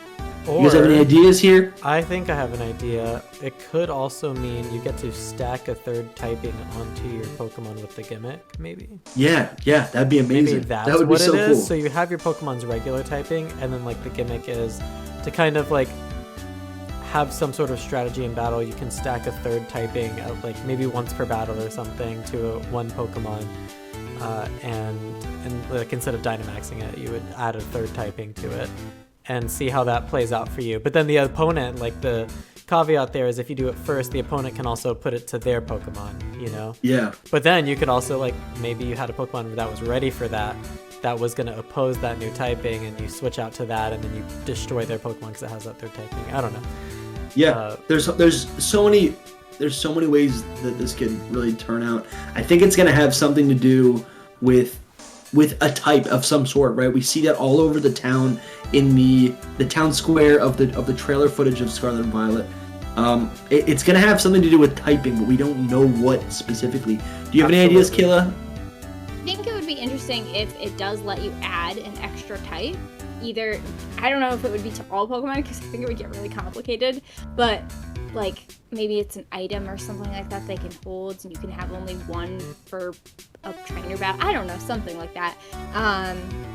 Or, you guys have any ideas here? I think I have an idea. It could also mean you get to stack a third typing onto your Pokemon with the gimmick, maybe. Yeah, that'd be amazing. Maybe that's that would what be so it is. cool. So you have your Pokemon's regular typing, and then like the gimmick is to kind of like have some sort of strategy in battle. You can stack a third typing of like maybe once per battle or something to one Pokemon. and like instead of Dynamaxing it, you would add a third typing to it and see how that plays out for you. But then the opponent, like the caveat there is if you do it first, the opponent can also put it to their Pokemon, you know? Yeah. But then you could also, like, maybe you had a Pokemon that was ready for that was going to oppose that new typing, and you switch out to that, and then you destroy their Pokemon because it has that third typing. I don't know. Yeah, there's so many ways that this could really turn out. I think it's going to have something to do with a type of some sort, right? We see that all over the town in the town square of the trailer footage of Scarlet and Violet. It's going to have something to do with typing, but we don't know what specifically. Do you have any ideas, Kayla? I think it would be interesting if it does let you add an extra type. Either, I don't know if it would be to all Pokemon because I think it would get really complicated, but like maybe it's an item or something like that they can hold and you can have only one for a trainer battle. I don't know, something like that.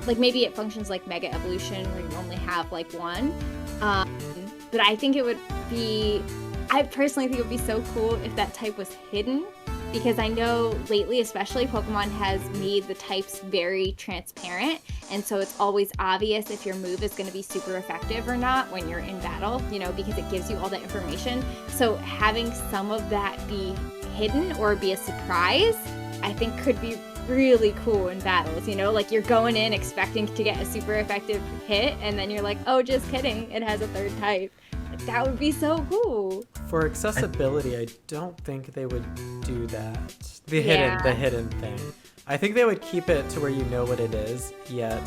Like maybe it functions like Mega Evolution where you only have like one. But I think it would be, I personally think it would be so cool if that type was hidden. Because I know lately, especially, Pokemon has made the types very transparent, and so it's always obvious if your move is going to be super effective or not when you're in battle, you know, because it gives you all that information. So having some of that be hidden or be a surprise, I think could be really cool in battles, you know, like you're going in expecting to get a super effective hit, and then you're like, oh, just kidding, it has a third type. Like, that would be so cool. For accessibility, I don't think they would do that. The hidden thing. I think they would keep it to where you know what it is, yet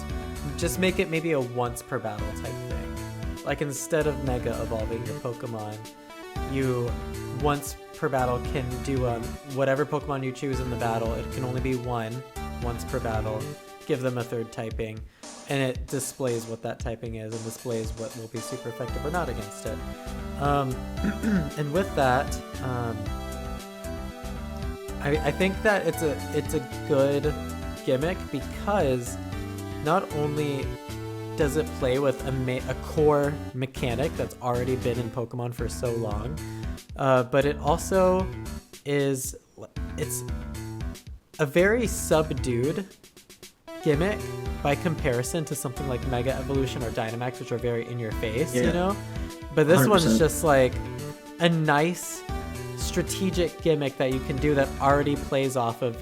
just make it maybe a once per battle type thing. Like instead of Mega Evolving your Pokemon, you once per battle can do whatever Pokemon you choose in the battle. It can only be once per battle. Give them a third typing, and it displays what that typing is and displays what will be super effective or not against it. And with that, I think that it's a good gimmick because not only does it play with a core mechanic that's already been in Pokemon for so long, but it also it's a very subdued gimmick by comparison to something like Mega Evolution or Dynamax, which are very in your face, you know? But this 100%. One's just like a nice strategic gimmick that you can do that already plays off of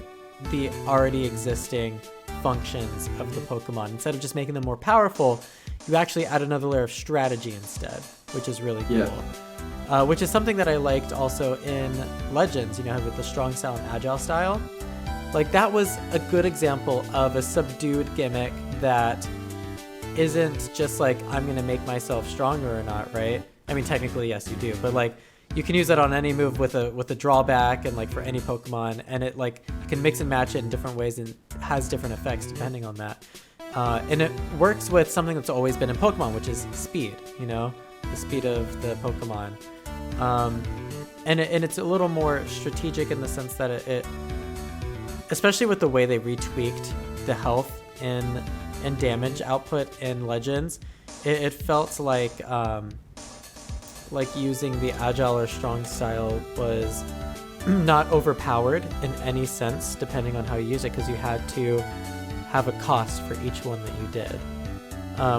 the already existing functions of the Pokemon. Instead of just making them more powerful, you actually add another layer of strategy instead, which is really cool. Yeah. Which is something that I liked also in Legends, you know, with the strong style and agile style. Like that was a good example of a subdued gimmick that isn't just like, I'm going to make myself stronger or not, right? I mean, technically, yes, you do. But like, you can use that on any move with a drawback and like for any Pokemon. And it like, you can mix and match it in different ways and has different effects depending on that. And it works with something that's always been in Pokemon, which is speed, you know? The speed of the Pokemon. And it's a little more strategic in the sense that it especially with the way they retweaked the health and damage output in Legends, it felt like using the agile or strong style was not overpowered in any sense, depending on how you use it, because you had to have a cost for each one that you did.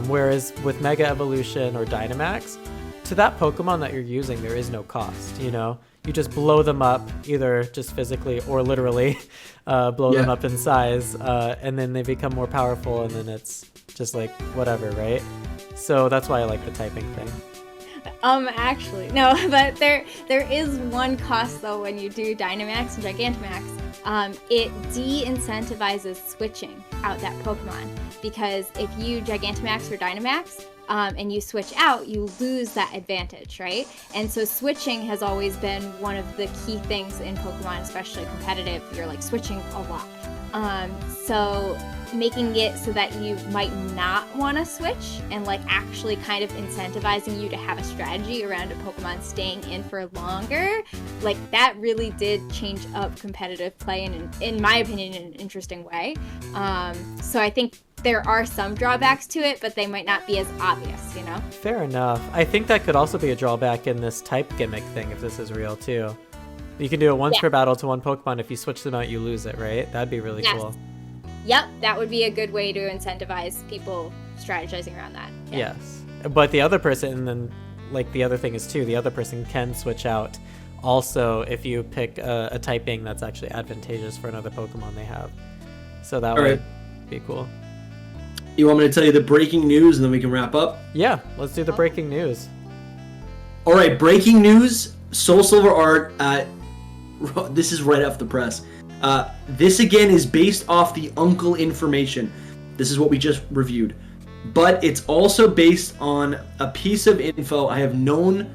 Whereas with Mega Evolution or Dynamax, to that Pokemon that you're using, there is no cost, you know? You just blow them up, either just physically or literally blow them up in size, and then they become more powerful, and then it's just like whatever, right? So that's why I like the typing thing. Actually, no, but there is one cost though when you do Dynamax and Gigantamax. It de-incentivizes switching out that Pokemon, because if you Gigantamax or Dynamax, and you switch out, you lose that advantage, right? And so switching has always been one of the key things in Pokemon, especially competitive. You're like switching a lot. So making it so that you might not want to switch and like actually kind of incentivizing you to have a strategy around a Pokemon staying in for longer, like that really did change up competitive play in my opinion, in an interesting way. So I think there are some drawbacks to it, but they might not be as obvious, you know? Fair enough. I think that could also be a drawback in this type gimmick thing, if this is real too. You can do it once per battle to one Pokemon. If you switch them out, you lose it, right? That'd be really cool. Yep, that would be a good way to incentivize people strategizing around that. Yeah. Yes. But the other person, and then like the other thing is too, the other person can switch out also if you pick a typing that's actually advantageous for another Pokemon they have. So that would be cool. You want me to tell you the breaking news and then we can wrap up? Yeah, let's do the breaking news. All right, breaking news. Soul Silver art. This is right off the press. This again is based off the Uncle information. This is what we just reviewed. But it's also based on a piece of info I have known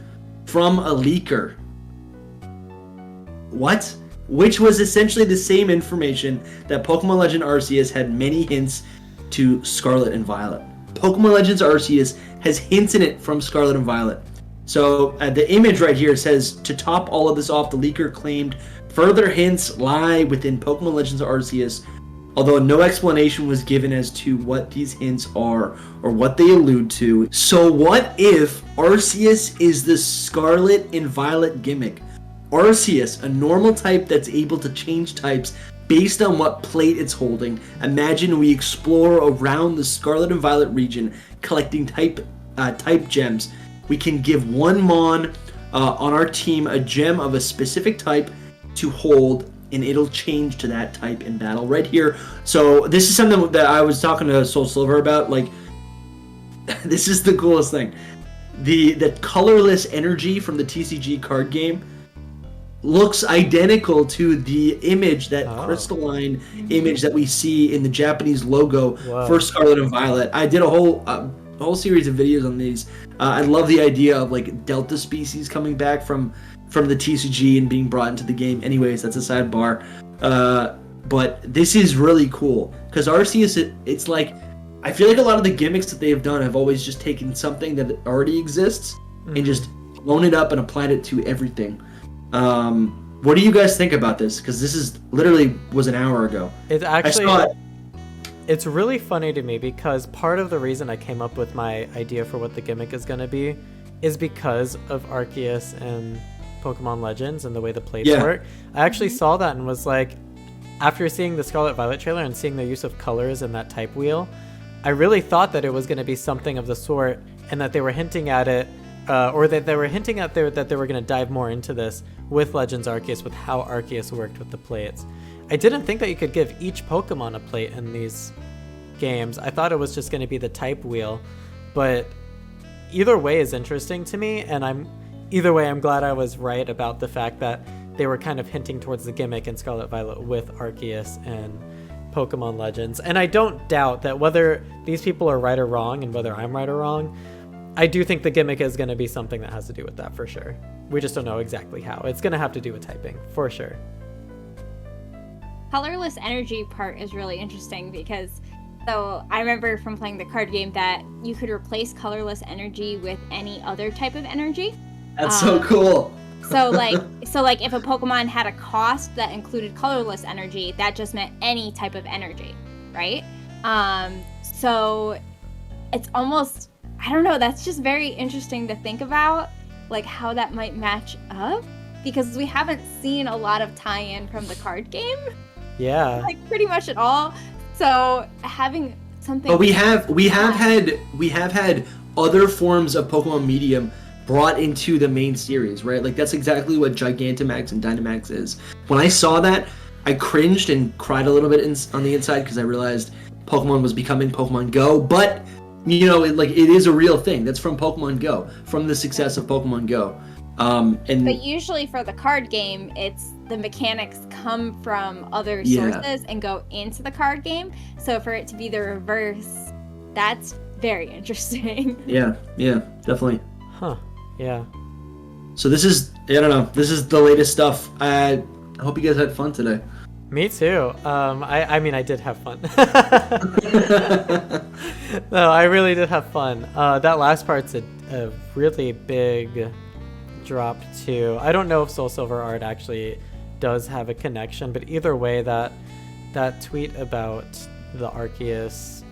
from a leaker. What? Which was essentially the same information that Pokemon Legend Arceus had many hints to Scarlet and Violet. Pokemon Legends Arceus has hints in it from Scarlet and Violet. So the image right here says, to top all of this off, the leaker claimed further hints lie within Pokemon Legends Arceus, although no explanation was given as to what these hints are or what they allude to. So what if Arceus is the Scarlet and Violet gimmick? Arceus, a normal type that's able to change types based on what plate it's holding. Imagine we explore around the Scarlet and Violet region, collecting type gems. We can give one Mon on our team a gem of a specific type to hold, and it'll change to that type in battle right here. So this is something that I was talking to Soul Silver about. Like, this is the coolest thing. The colorless energy from the TCG card game looks identical to the image, that crystalline image that we see in the Japanese logo for Scarlet and Violet. I did a whole series of videos on these. I love the idea of like Delta species coming back from the TCG and being brought into the game. Anyways, that's a sidebar. But this is really cool because Arceus, it's like, I feel like a lot of the gimmicks that they have done have always just taken something that already exists and just blown it up and applied it to everything. What do you guys think about this? Because this is literally was an hour ago. It's actually, it's really funny to me because part of the reason I came up with my idea for what the gimmick is going to be is because of Arceus and Pokemon Legends and the way the plates work. I actually saw that and was like, after seeing the Scarlet Violet trailer and seeing the use of colors in that type wheel, I really thought that it was going to be something of the sort and that they were hinting at it, or that they were hinting at that they were going to dive more into this with Legends Arceus, with how Arceus worked with the plates. I didn't think that you could give each Pokemon a plate in these games. I thought it was just going to be the type wheel, but either way is interesting to me, and I'm glad I was right about the fact that they were kind of hinting towards the gimmick in Scarlet Violet with Arceus and Pokemon Legends. And I don't doubt that whether these people are right or wrong, and whether I'm right or wrong, I do think the gimmick is going to be something that has to do with that for sure. We just don't know exactly how. It's going to have to do with typing, for sure. Colorless energy part is really interesting because, so I remember from playing the card game that you could replace colorless energy with any other type of energy. That's so cool. So like if a Pokemon had a cost that included colorless energy, that just meant any type of energy, right? So it's almost, I don't know, that's just very interesting to think about, like how that might match up, because we haven't seen a lot of tie-in from the card game. Yeah. Like pretty much at all. So having something. But we have had other forms of Pokemon Medium brought into the main series, right? Like that's exactly what Gigantamax and Dynamax is. When I saw that, I cringed and cried a little bit on the inside because I realized Pokemon was becoming Pokemon Go. But you know, it is a real thing. That's from Pokemon Go, from the success of Pokemon Go. But usually for the card game, it's the mechanics come from other sources and go into the card game. So for it to be the reverse, that's very interesting. Yeah, definitely. Huh. Yeah. So this is, I don't know, this is the latest stuff. I hope you guys had fun today. Me too. I mean, I did have fun. No, I really did have fun. That last part's a really big drop too. I don't know if Soul Silver Art actually does have a connection, but either way, that tweet about the Arceus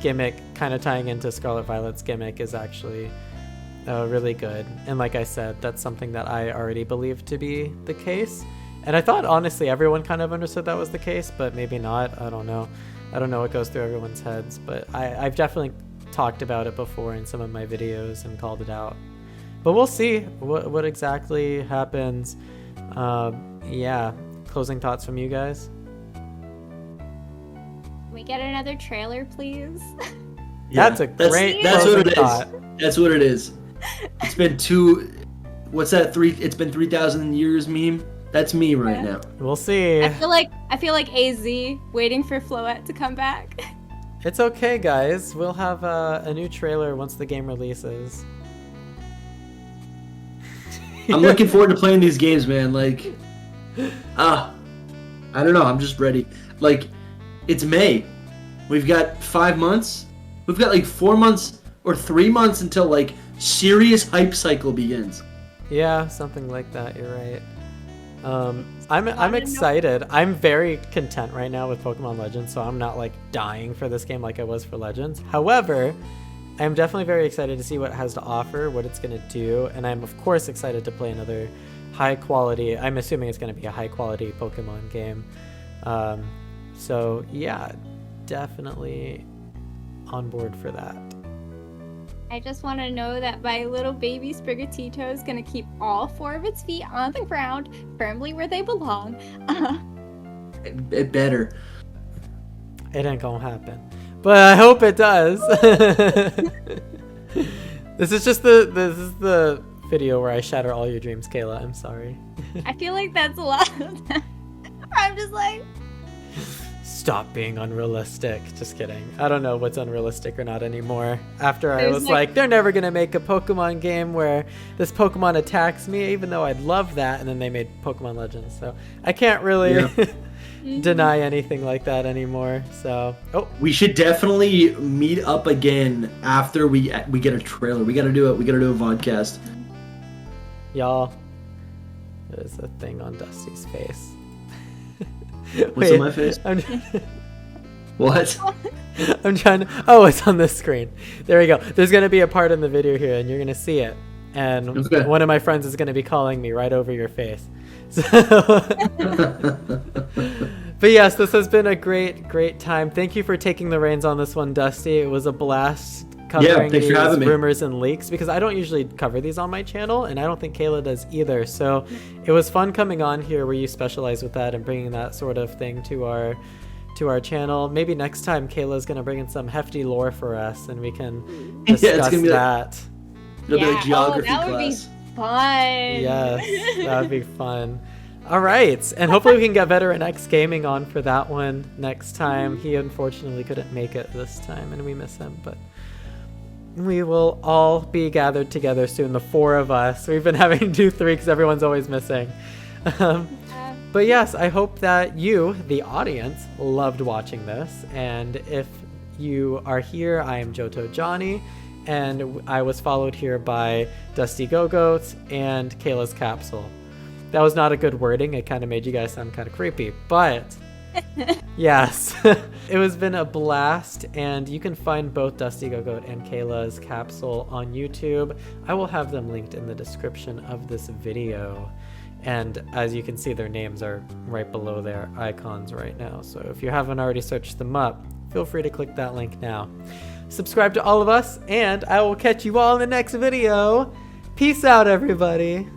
gimmick kind of tying into Scarlet Violet's gimmick is actually really good. And like I said, that's something that I already believed to be the case. And I thought, honestly, everyone kind of understood that was the case, but maybe not. I don't know. I don't know what goes through everyone's heads, but I've definitely talked about it before in some of my videos and called it out. But we'll see what exactly happens. Yeah, closing thoughts from you guys? Can we get another trailer, please? Yeah, that's great That's what it thought. is. That's what it is. It's been what's that, it's been 3,000 years meme? That's me right now. We'll see. I feel like AZ waiting for Floette to come back. It's okay, guys. We'll have a new trailer once the game releases. I'm looking forward to playing these games, man. Like, I don't know. I'm just ready. Like, it's May. We've got 5 months. We've got like 4 months or 3 months until like serious hype cycle begins. Yeah, something like that. You're right. I'm excited. I'm very content right now with Pokemon Legends, so I'm not like dying for this game like I was for Legends. However, I'm definitely very excited to see what it has to offer, what it's going to do, and I'm of course excited to play another high quality, I'm assuming it's going to be a high quality Pokemon game. So yeah, definitely on board for that. I just want to know that my little baby Sprigatito is going to keep all 4 of its feet on the ground, firmly where they belong. It better. It ain't gonna happen, but I hope it does. This is the video where I shatter all your dreams, Kayla. I'm sorry. I feel like that's a lot of that. I'm just like... Stop being unrealistic. Just kidding. I don't know what's unrealistic or not anymore. After I was like, they're never going to make a Pokemon game where this Pokemon attacks me, even though I'd love that. And then they made Pokemon Legends. So I can't really deny anything like that anymore. So, we should definitely meet up again after we get a trailer. We got to do it. We got to do a vodcast. Y'all, there's a thing on Dusty's face. What's on my face? What? I'm trying to... Oh, it's on this screen. There we go. There's going to be a part in the video here, and you're going to see it. And one of my friends is going to be calling me right over your face. So... But yes, this has been a great time. Thank you for taking the reins on this one, Dusty. It was a blast covering these rumors and leaks, because I don't usually cover these on my channel, and I don't think Kayla does either. So it was fun coming on here where you specialize with that and bringing that sort of thing to our channel. Maybe next time Kayla's gonna bring in some hefty lore for us, and we can discuss that. It'll be like geography that would class. be fun. Yes, that would be fun. All right, and hopefully we can get Veteran X Gaming on for that one next time. He unfortunately couldn't make it this time, and we miss him, but we will all be gathered together soon, the 4 of us. We've been having to do 3 because everyone's always missing. But yes, I hope that you, the audience, loved watching this. And if you are here, I am johtojonny, and I was followed here by Dusty Go-Goats and Kayla's Capsule. That was not a good wording. It kind of made you guys sound kind of creepy, but... Yes, it has been a blast, and you can find both Dusty Go-Goat and Kayla's Capsule on YouTube. I will have them linked in the description of this video, and as you can see, their names are right below their icons right now, so if you haven't already searched them up, feel free to click that link now. Subscribe to all of us, and I will catch you all in the next video. Peace out, everybody.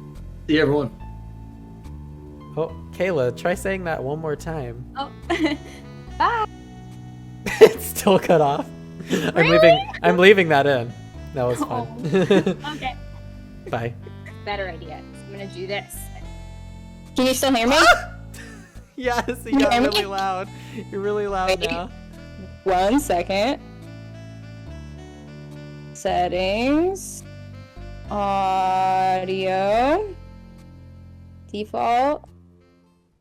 See you, everyone. Oh, Kayla, try saying that one more time. Oh, bye. It's still cut off. Really? I'm leaving that in. That was fun. Okay. Bye. Better idea. I'm gonna do this. Can you still hear me? Yes, you got really loud. You're really loud now. 1 second. Settings. Audio. Default.